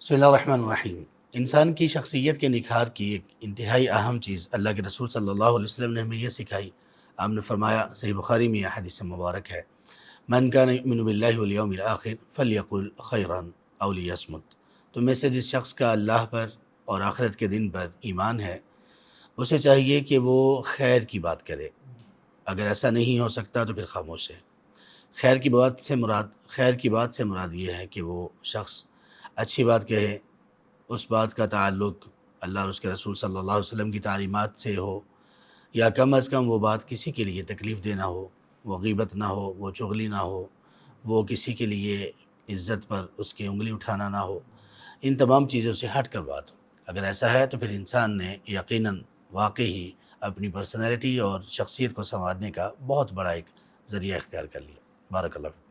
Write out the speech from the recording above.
बिस्मिल्लाहिर्रहमानिर्रहीम। इंसान की शख्सियत के निखार की एक इंतहाई अहम चीज़ अल्लाह के रसूल सल्लल्लाहु अलैहि वसल्लम ने हमें यह सिखाई। आपने फरमाया, सही बुखारी में यह हदीस मुबारक है, मन कान युमिनु बिल्लाहि वल यौमिल आखिर फल्यकुल खैरन औ लियस्मुत। तो में से जिस शख्स का अल्लाह पर और आखिरत के दिन पर ईमान है, उसे चाहिए कि वो खैर की बात करे। अगर ऐसा नहीं हो सकता तो फिर खामोश है। खैर की बात से मुराद ये है कि वो शख्स अच्छी बात कहे, उस बात का ताल्लुक़ अल्लाह और उसके रसूल सल्लल्लाहु अलैहि वसल्लम की तालीमात से हो, या कम अज़ कम वो बात किसी के लिए तकलीफ़ देना हो, वो ग़ीबत ना हो, वो चुगली ना हो, वो किसी के लिए इज़्ज़त पर उसकी उँगली उठाना ना हो। इन तमाम चीज़ों से हट कर बात हो। अगर ऐसा है तो फिर इंसान ने यकीनन वाक़ई ही अपनी पर्सनैलिटी और शख्सियत को सँवारने का बहुत बड़ा एक ज़रिया इख्तियार कर लिया। बारक अल्लाह फ़ीक।